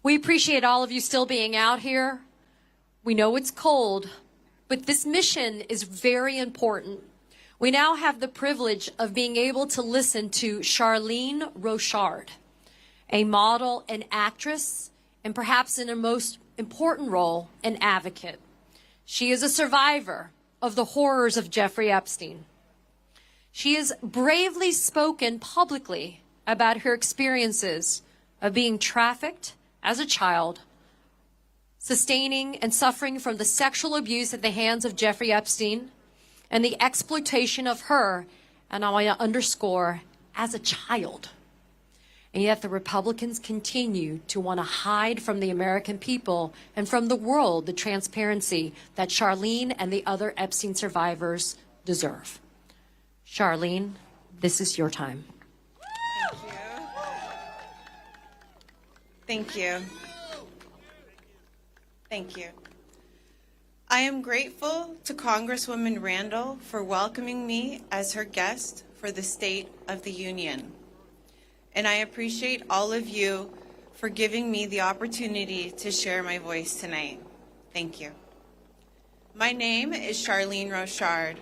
We appreciate all of you still being out here. We know it's cold, but this mission is very important. We now have the privilege of being able to listen to Charlene Rochard, a model and actress, and perhaps in a most important role, an advocate. She is a survivor of the horrors of Jeffrey Epstein. She has bravely spoken publicly about her experiences of being trafficked as a child, sustaining and suffering from the sexual abuse at the hands of Jeffrey Epstein, and the exploitation of her, and I want to underscore, as a child. And yet the Republicans continue to want to hide from the American people and from the world the transparency that Charlene and the other Epstein survivors deserve. Charlene, this is your time. Thank you. Thank you. I am grateful to Congresswoman Randall for welcoming me as her guest for the State of the Union. And I appreciate all of you for giving me the opportunity to share my voice tonight. Thank you. My name is Charlene Rochard,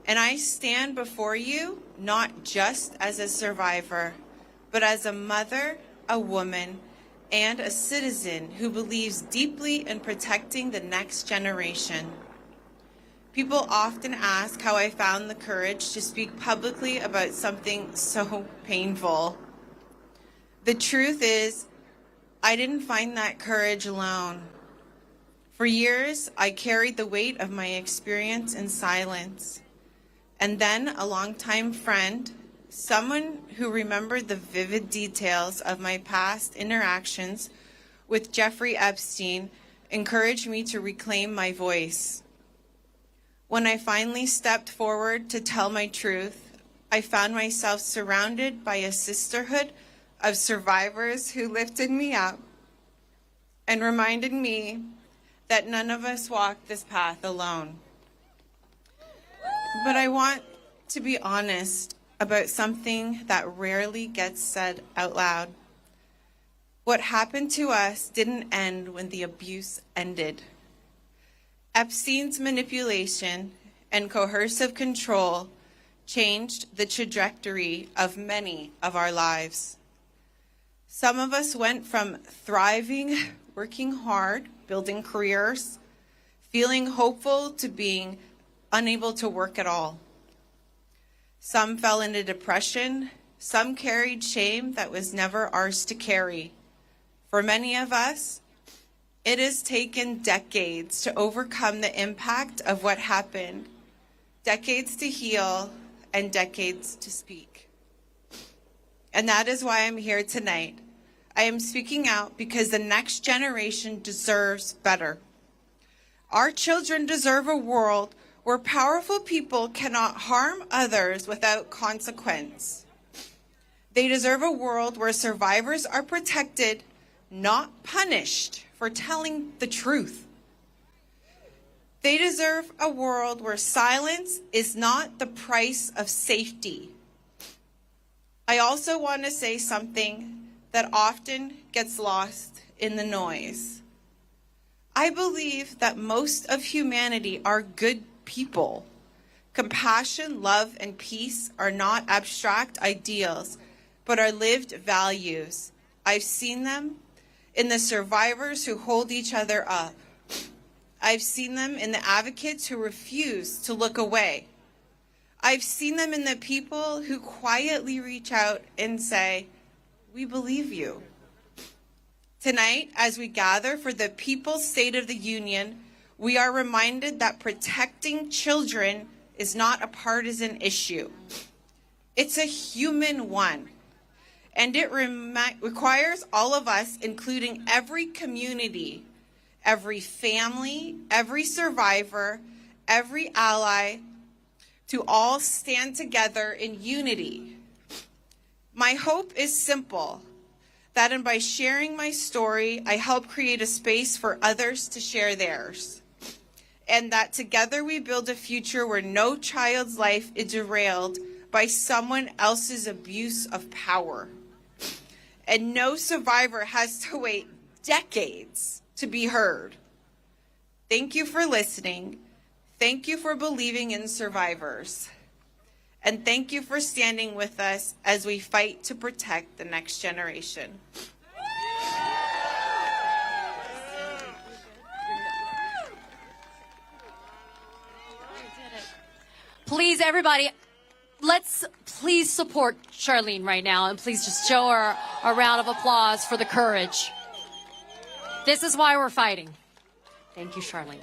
and I stand before you not just as a survivor, but as a mother, a woman, and a citizen who believes deeply in protecting the next generation. People often ask how I found the courage to speak publicly about something so painful. The truth is, I didn't find that courage alone. For years, I carried the weight of my experience in silence. And then a longtime friend, someone who remembered the vivid details of my past interactions with Jeffrey Epstein, encouraged me to reclaim my voice. When I finally stepped forward to tell my truth, I found myself surrounded by a sisterhood of survivors who lifted me up and reminded me that none of us walk this path alone. But I want to be honest about something that rarely gets said out loud. What happened to us didn't end when the abuse ended. Epstein's manipulation and coercive control changed the trajectory of many of our lives. Some of us went from thriving, working hard, building careers, feeling hopeful, to being unable to work at all. Some fell into depression. Some carried shame that was never ours to carry. For many of us, it has taken decades to overcome the impact of what happened, decades to heal, and decades to speak. And that is why I'm here tonight. I am speaking out because the next generation deserves better. Our children deserve a world where powerful people cannot harm others without consequence. They deserve a world where survivors are protected, not punished, for telling the truth. They deserve a world where silence is not the price of safety. I also want to say something that often gets lost in the noise. I believe that most of humanity are good people. Compassion, love, and peace are not abstract ideals, but are lived values. I've seen them in the survivors who hold each other up. I've seen them in the advocates who refuse to look away. I've seen them in the people who quietly reach out and say, "We believe you." Tonight, as we gather for the People's State of the Union, we are reminded that protecting children is not a partisan issue. It's a human one. And it requires all of us, including every community, every family, every survivor, every ally, to all stand together in unity. My hope is simple, that by sharing my story, I help create a space for others to share theirs. And that together we build a future where no child's life is derailed by someone else's abuse of power. And no survivor has to wait decades to be heard. Thank you for listening. Thank you for believing in survivors. And thank you for standing with us as we fight to protect the next generation. Please, everybody, let's please support Charlene right now, and please just show her a round of applause for the courage. This is why we're fighting. Thank you, Charlene.